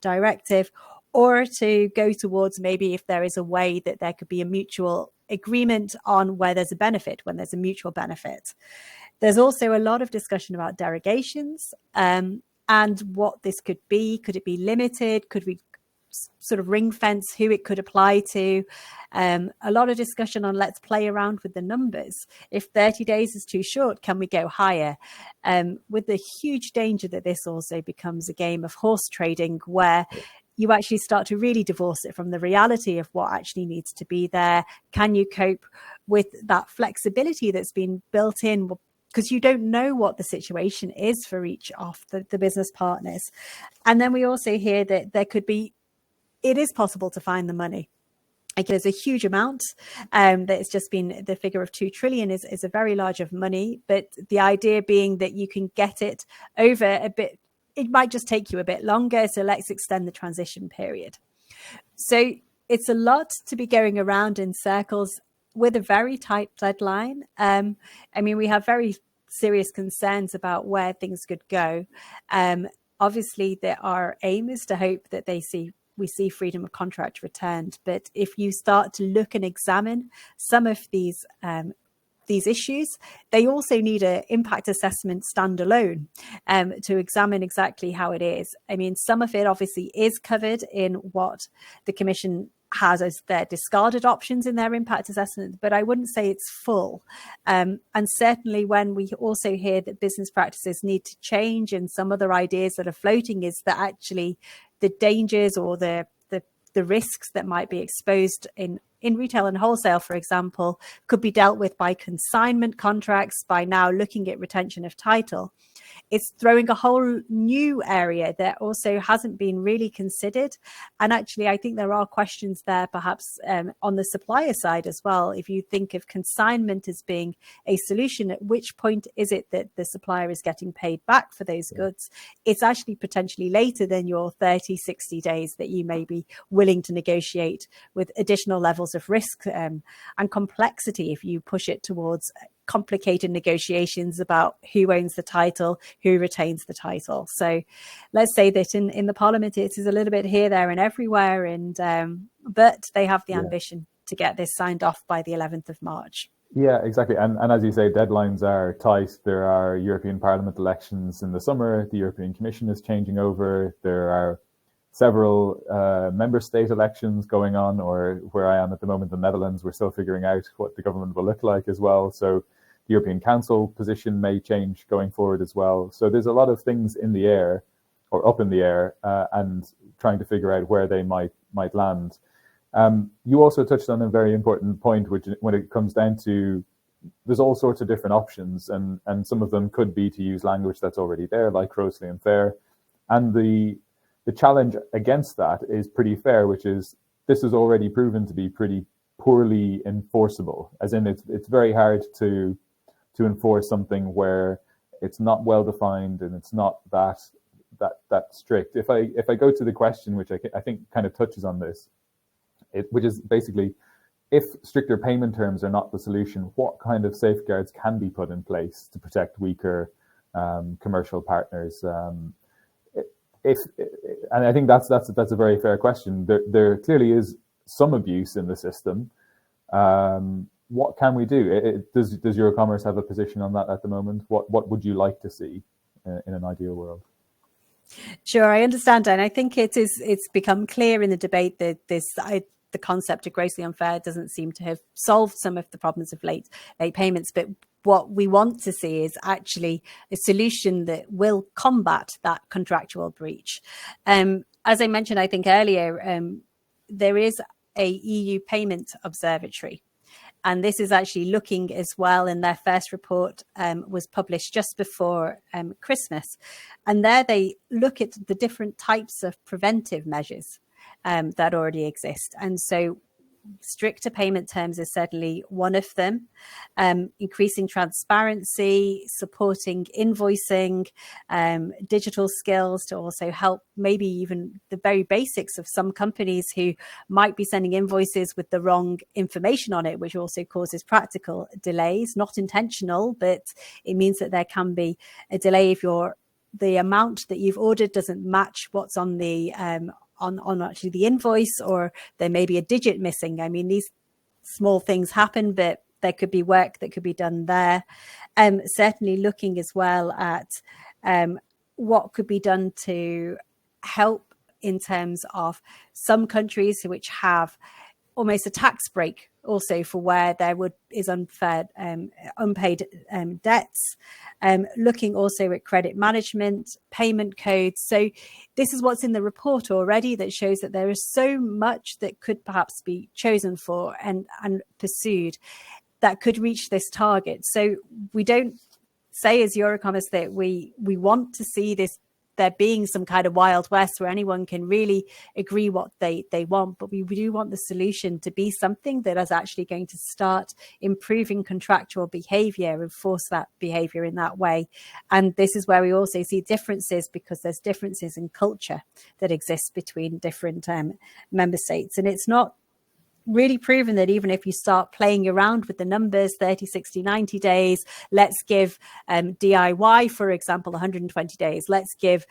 Directive, or to go towards maybe if there is a way that there could be a mutual agreement on where there's a benefit, when there's a mutual benefit. There's also a lot of discussion about derogations and what this could be. Could it be limited? Could we sort of ring fence who it could apply to? A lot of discussion on let's play around with the numbers. If 30 days is too short, can we go higher? With the huge danger that this also becomes a game of horse trading where you actually start to really divorce it from the reality of what actually needs to be there. Can you cope with that flexibility that's been built in? Because you don't know what the situation is for each of the business partners. And then we also hear that there could be, it is possible to find the money. Like there's a huge amount that it's just been, the figure of 2 trillion is a very large of money, but the idea being that you can get it over a bit, it might just take you a bit longer. So let's extend the transition period. So it's a lot to be going around in circles with a very tight deadline. I mean, we have very serious concerns about where things could go. Obviously, our aim is to hope that we see freedom of contract returned. But if you start to look and examine some of these issues, they also need an impact assessment standalone to examine exactly how it is. I mean, some of it obviously is covered in what the Commission has as their discarded options in their impact assessment, but I wouldn't say it's full. And certainly when we also hear that business practices need to change, and some other ideas that are floating is that actually the dangers or the risks that might be exposed in retail and wholesale, for example, could be dealt with by consignment contracts, by now looking at retention of title. It's throwing a whole new area that also hasn't been really considered. And actually, I think there are questions there, perhaps on the supplier side as well. If you think of consignment as being a solution, at which point is it that the supplier is getting paid back for those goods? It's actually potentially later than your 30, 60 days that you may be willing to negotiate, with additional levels of risk and complexity if you push it towards complicated negotiations about who owns the title, who retains the title. So let's say that in the Parliament it is a little bit here, there and everywhere, and but they have the ambition to get this signed off by the 11th of March. Yeah, exactly. And as you say, deadlines are tight. There are European Parliament elections in the summer. The European Commission is changing over. There are several member state elections going on, or where I am at the moment, the Netherlands, we're still figuring out what the government will look like as well. So the European Council position may change going forward as well. So there's a lot of things in the air, or up in the air, and trying to figure out where they might land. You also touched on a very important point, which when it comes down to, there's all sorts of different options, and some of them could be to use language that's already there, like grossly unfair. And the challenge against that is pretty fair, which is this is already proven to be pretty poorly enforceable, as in it's very hard to enforce something where it's not well defined and it's not that strict. If I go to the question, which I think kind of touches on this, which is basically, if stricter payment terms are not the solution, what kind of safeguards can be put in place to protect weaker commercial partners? And I think that's a very fair question. There clearly is some abuse in the system. What can we do? Does Eurocommerce have a position on that at the moment? What would you like to see in an ideal world? Sure, I understand, and I think it's become clear in the debate that the concept of grossly unfair doesn't seem to have solved some of the problems of late payments. But what we want to see is actually a solution that will combat that contractual breach. As I mentioned, I think earlier, there is a EU payment observatory. And this is actually looking as well, in their first report was published just before Christmas. And there they look at the different types of preventive measures that already exist. And so stricter payment terms is certainly one of them. Increasing transparency, supporting invoicing, digital skills to also help maybe even the very basics of some companies who might be sending invoices with the wrong information on it, which also causes practical delays, not intentional, but it means that there can be a delay if the amount that you've ordered doesn't match what's on the on actually the invoice, or there may be a digit missing. I mean, these small things happen, but there could be work that could be done there. Certainly looking as well at what could be done to help in terms of some countries which have almost a tax break also for where there is unfair unpaid debts, looking also at credit management, payment codes. So this is what's in the report already that shows that there is so much that could perhaps be chosen for and pursued that could reach this target. So we don't say as Eurocommerce that we want to see this there being some kind of Wild West where anyone can really agree what they want, but we do want the solution to be something that is actually going to start improving contractual behavior and force that behavior in that way. And this is where we also see differences, because there's differences in culture that exist between different member states. And it's not really proven that even if you start playing around with the numbers, 30, 60, 90 days, let's give DIY, for example, 120 days, let's give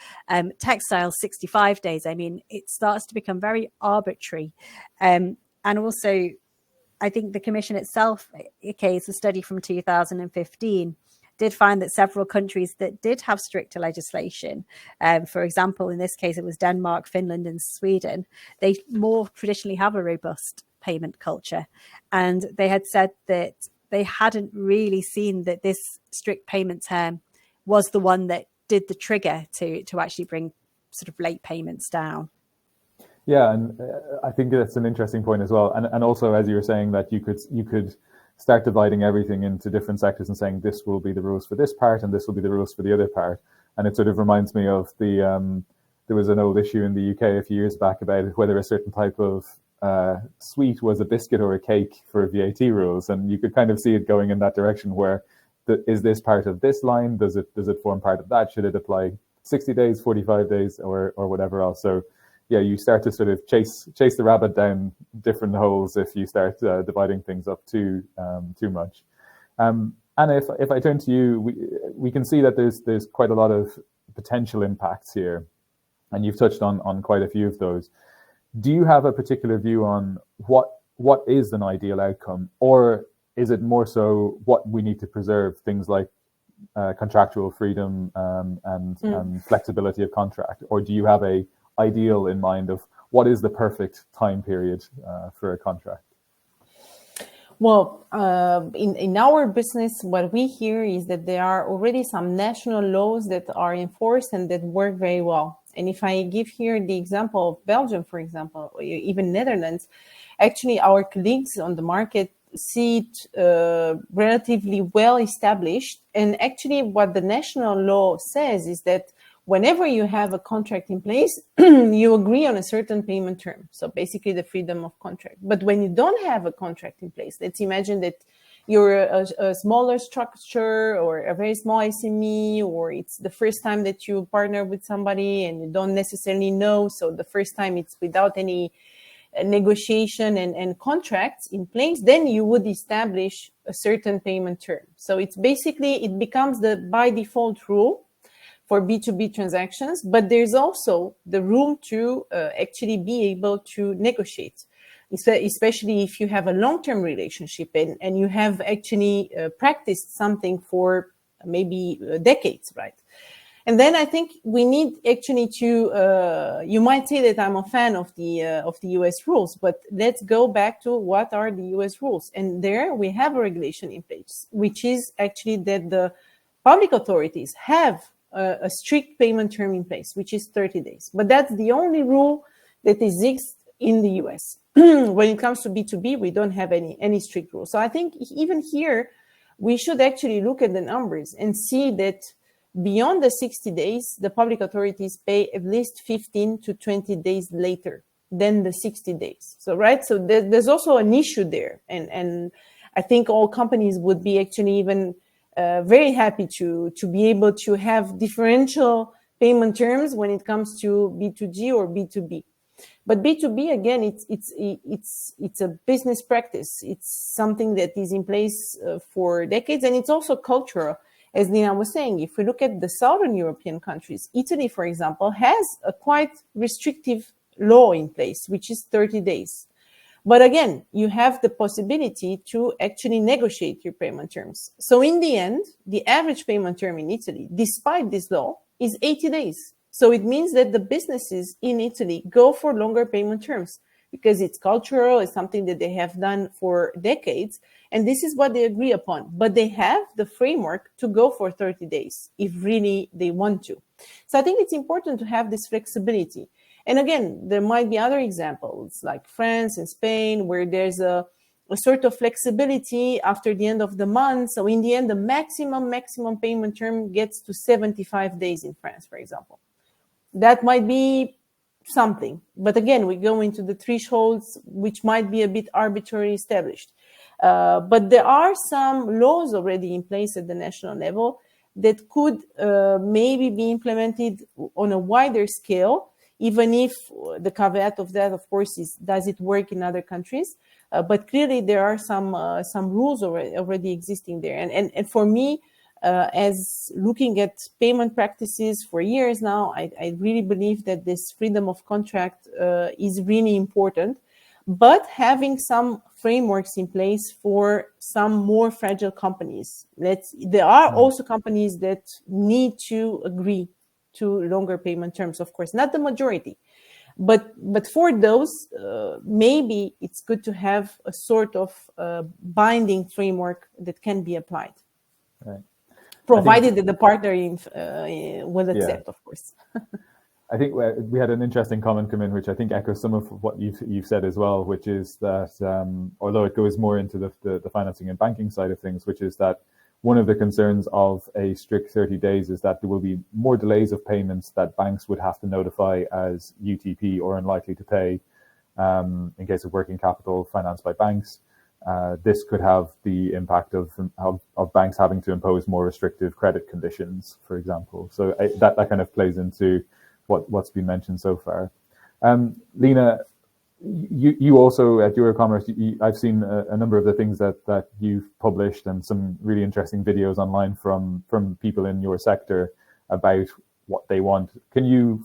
textiles 65 days. I mean, it starts to become very arbitrary. And also, I think the Commission itself, okay, it's a study from 2015, did find that several countries that did have stricter legislation, for example, in this case, it was Denmark, Finland, and Sweden, they more traditionally have a robust payment culture. And they had said that they hadn't really seen that this strict payment term was the one that did the trigger to actually bring sort of late payments down. Yeah, and I think that's an interesting point as well. And also, as you were saying, that you could start dividing everything into different sectors and saying this will be the rules for this part and this will be the rules for the other part. And it sort of reminds me of there was an old issue in the UK a few years back about whether a certain type of sweet was a biscuit or a cake for VAT rules, and you could kind of see it going in that direction where is this part of this line, does it form part of that, should it apply 60 days, 45 days, or whatever else. So yeah, you start to sort of chase the rabbit down different holes if you start dividing things up too much. And if I turn to you, we can see that there's quite a lot of potential impacts here, and you've touched on quite a few of those. Do you have a particular view on what is an ideal outcome, or is it more so what we need to preserve, things like contractual freedom and flexibility of contract, or do you have a ideal in mind of what is the perfect time period for a contract? Well, in our business, what we hear is that there are already some national laws that are enforced and that work very well. And if I give here the example of Belgium, for example, or even Netherlands, actually our colleagues on the market see it relatively well established. And actually what the national law says is that whenever you have a contract in place, you agree on a certain payment term. So basically the freedom of contract. But when you don't have a contract in place, let's imagine that you're a smaller structure or a very small SME, or it's the first time that you partner with somebody and you don't necessarily know. So the first time it's without any negotiation and contracts in place, then you would establish a certain payment term. So it's basically, it becomes the by default rule for B2B transactions, but there's also the room to actually be able to negotiate, especially if you have a long-term relationship and you have actually practiced something for maybe decades, right? And then I think we need actually to, you might say that I'm a fan of the US rules, but let's go back to what are the US rules. And there we have a regulation in place, which is actually that the public authorities have a strict payment term in place, which is 30 days. But that's the only rule that exists in the US. When it comes to B2B, we don't have any strict rules. So I think even here, we should actually look at the numbers and see that beyond the 60 days, the public authorities pay at least 15 to 20 days later. than the 60 days. So, right. So there's also an issue there. And I think all companies would be actually even very happy to be able to have differential payment terms when it comes to B2G or B2B. But B2B, again, it's a business practice. It's something that is in place for decades, and it's also cultural. As Nina was saying, if we look at the Southern European countries, Italy, for example, has a quite restrictive law in place, which is 30 days. But again, you have the possibility to actually negotiate your payment terms. So in the end, the average payment term in Italy, despite this law, is 80 days. So it means that the businesses in Italy go for longer payment terms because it's cultural, it's something that they have done for decades, and this is what they agree upon. But they have the framework to go for 30 days if really they want to. So I think it's important to have this flexibility. And again, there might be other examples like France and Spain where there's a sort of flexibility after the end of the month. So in the end, the maximum payment term gets to 75 days in France, for example. That might be something. But again, we go into the thresholds, which might be a bit arbitrarily established. But there are some laws already in place at the national level that could maybe be implemented on a wider scale, even if the caveat of that, of course, is does it work in other countries? But clearly, there are some rules already existing there. And for me, as looking at payment practices for years now, I really believe that this freedom of contract is really important. But having some frameworks in place for some more fragile companies. There are also companies that need to agree to longer payment terms, of course, not the majority. But for those, maybe it's good to have a sort of binding framework that can be applied. Right. Provided that the partner will accept, of course. I think we had an interesting comment come in, which I think echoes some of what you've said as well, which is that although it goes more into the financing and banking side of things, which is that one of the concerns of a strict 30 days is that there will be more delays of payments that banks would have to notify as UTP or unlikely to pay in case of working capital financed by banks. This could have the impact of banks having to impose more restrictive credit conditions, for example. So that kind of plays into what's been mentioned so far. Lena, you also at Eurocommerce, I've seen a number of the things that you've published and some really interesting videos online from people in your sector about what they want. Can you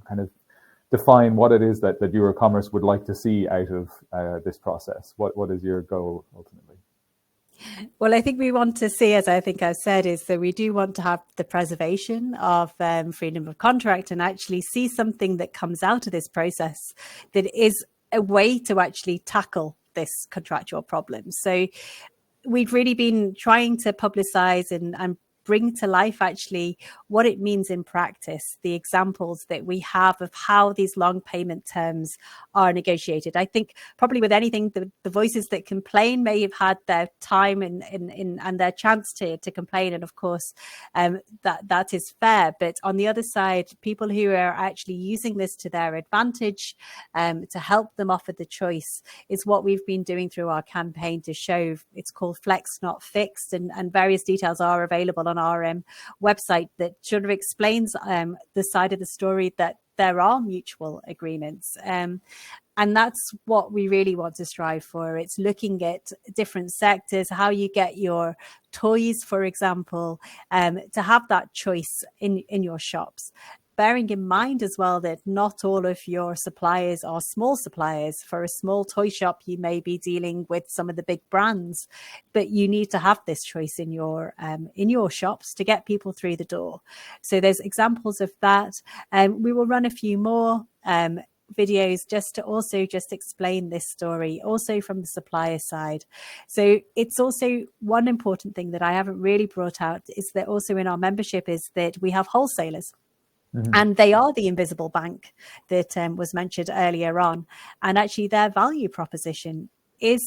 kind of define what it is that Eurocommerce would like to see out of this process? What is your goal ultimately? Well, I think we want to see, as I think I've said, is that we do want to have the preservation of freedom of contract and actually see something that comes out of this process that is a way to actually tackle this contractual problem. So we've really been trying to publicize and bring to life actually what it means in practice, the examples that we have of how these long payment terms are negotiated. I think probably with anything, the voices that complain may have had their time and their chance to complain. And of course, that is fair. But on the other side, people who are actually using this to their advantage to help them offer the choice is what we've been doing through our campaign to show. It's called Flex Not Fixed, and various details are available on our website that sort of explains the side of the story that there are mutual agreements. And that's what we really want to strive for. It's looking at different sectors, how you get your toys, for example, to have that choice in your shops. Bearing in mind as well that not all of your suppliers are small suppliers. For a small toy shop, you may be dealing with some of the big brands, but you need to have this choice in your shops to get people through the door. So there's examples of that. We will run a few more videos just to explain this story, also from the supplier side. So it's also one important thing that I haven't really brought out is that also in our membership is that we have wholesalers. Mm-hmm. And they are the invisible bank that was mentioned earlier on. And actually their value proposition is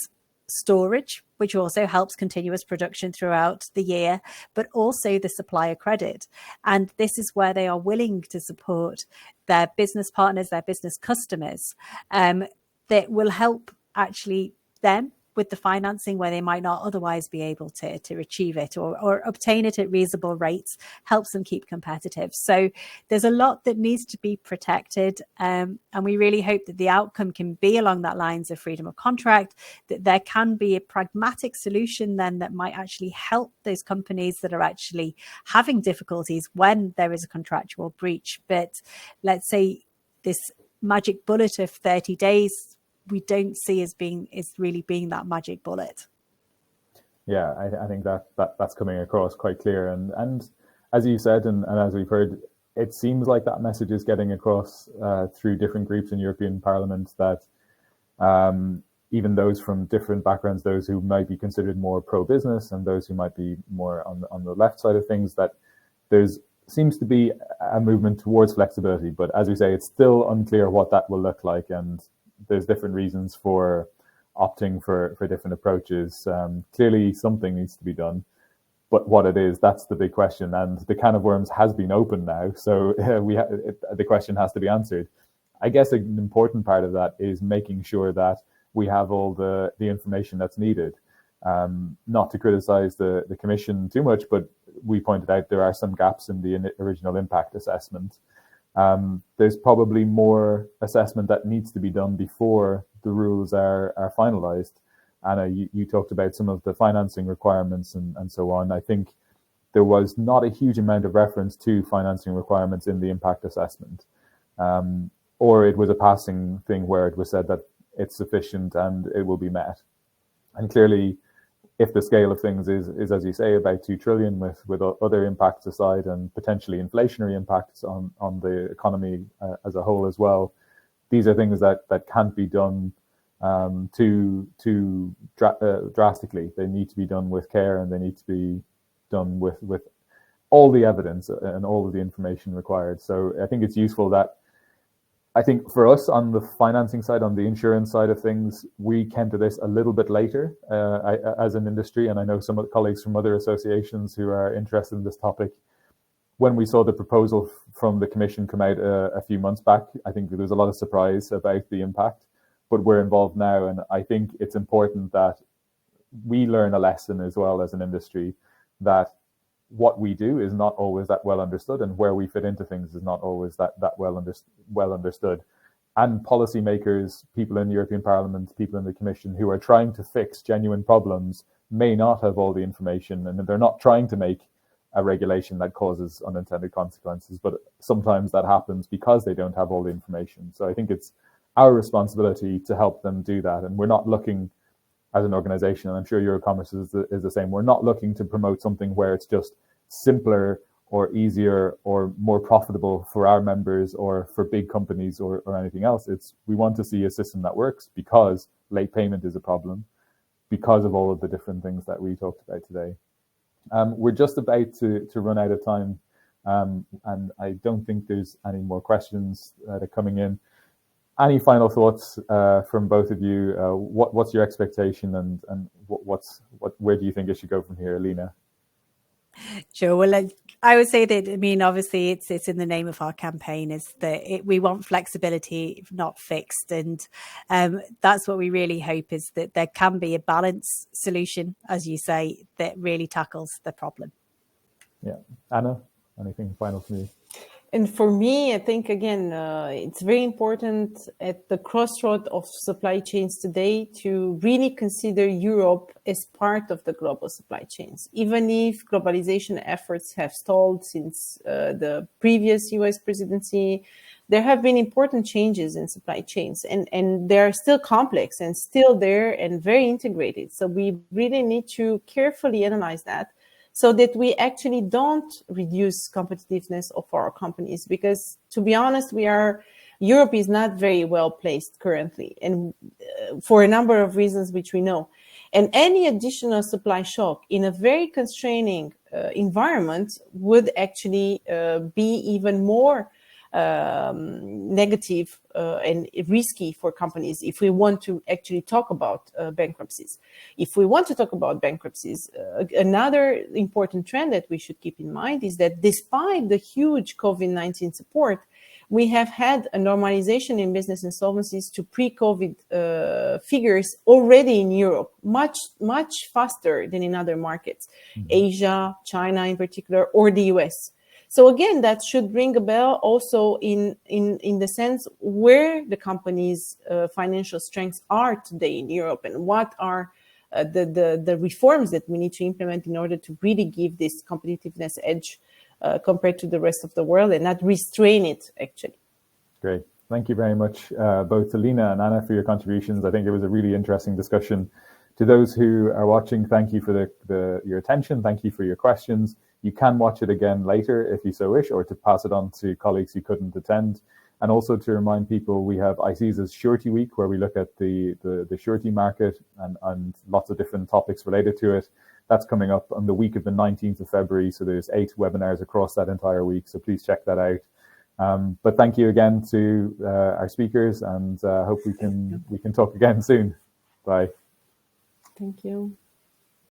storage, which also helps continuous production throughout the year, but also the supplier credit. And this is where they are willing to support their business partners, their business customers, that will help actually them with the financing where they might not otherwise be able to achieve it or obtain it at reasonable rates, helps them keep competitive. So there's a lot that needs to be protected. And we really hope that the outcome can be along that lines of freedom of contract, that there can be a pragmatic solution then that might actually help those companies that are actually having difficulties when there is a contractual breach. But let's say this magic bullet of 30 days, we don't see as really being that magic bullet. Yeah, I think that's coming across quite clear. And as you said, and as we've heard, it seems like that message is getting across through different groups in European Parliament, that even those from different backgrounds, those who might be considered more pro-business and those who might be more on the left side of things, that there's seems to be a movement towards flexibility. But as we say, it's still unclear what that will look like, and there's different reasons for opting for different approaches. Clearly something needs to be done, but what it is, that's the big question. And the can of worms has been opened now, so the question has to be answered. I guess an important part of that is making sure that we have all the information that's needed. Not to criticize the Commission too much, but we pointed out there are some gaps in the original impact assessment. There's probably more assessment that needs to be done before the rules are finalized. Anna, you talked about some of the financing requirements and so on. I think there was not a huge amount of reference to financing requirements in the impact assessment. Or it was a passing thing where it was said that it's sufficient and it will be met. And clearly, if the scale of things is as you say, about 2 trillion with other impacts aside and potentially inflationary impacts on the economy as a whole as well, these are things that can't be done too drastically. They need to be done with care, and they need to be done with all the evidence and all of the information required. So I think it's useful that, I think for us on the financing side, on the insurance side of things, we came to this a little bit later as an industry. And I know some of the colleagues from other associations who are interested in this topic. When we saw the proposal from the Commission come out a few months back, I think there was a lot of surprise about the impact, but we're involved now. And I think it's important that we learn a lesson as well as an industry, that what we do is not always that well understood, and where we fit into things is not always that well understood. And policymakers, people in the European Parliament, people in the Commission who are trying to fix genuine problems may not have all the information, and they're not trying to make a regulation that causes unintended consequences, but sometimes that happens because they don't have all the information. So I think it's our responsibility to help them do that. And we're not looking as an organization, and I'm sure Eurocommerce is the same, we're not looking to promote something where it's just simpler or easier or more profitable for our members or for big companies or anything else. We want to see a system that works because late payment is a problem, because of all of the different things that we talked about today. We're just about to run out of time, and I don't think there's any more questions that are coming in. Any final thoughts from both of you? What's your expectation, and where do you think it should go from here, Lena? Sure. Well, I would say that, I mean, obviously it's in the name of our campaign, is that we want flexibility, not fixed. And that's what we really hope, is that there can be a balanced solution, as you say, that really tackles the problem. Yeah. Anna, anything final from you? And for me, I think, again, it's very important at the crossroad of supply chains today to really consider Europe as part of the global supply chains. Even if globalization efforts have stalled since the previous US presidency, there have been important changes in supply chains, and they're still complex and still there and very integrated. So we really need to carefully analyze that, so that we actually don't reduce competitiveness of our companies. Because, to be honest, Europe is not very well placed currently, and for a number of reasons which we know. And any additional supply shock in a very constraining environment would actually be even more negative and risky for companies if we want to actually talk about bankruptcies. If we want to talk about bankruptcies, another important trend that we should keep in mind is that despite the huge COVID-19 support, we have had a normalization in business insolvencies to pre-COVID figures already in Europe, much faster than in other markets, Asia, China in particular, or the US. So again, that should ring a bell also in the sense where the company's financial strengths are today in Europe, and what are the reforms that we need to implement in order to really give this competitiveness edge compared to the rest of the world, and not restrain it, actually. Great. Thank you very much, both to Lina and Anna, for your contributions. I think it was a really interesting discussion. To those who are watching, thank you for your attention. Thank you for your questions. You can watch it again later if you so wish, or to pass it on to colleagues who couldn't attend. And also to remind people, we have ICISA's Surety Week, where we look at the surety market and lots of different topics related to it. That's coming up on the week of the 19th of February. So there's 8 webinars across that entire week. So please check that out. But thank you again to our speakers, and hope we can talk again soon. Bye. Thank you.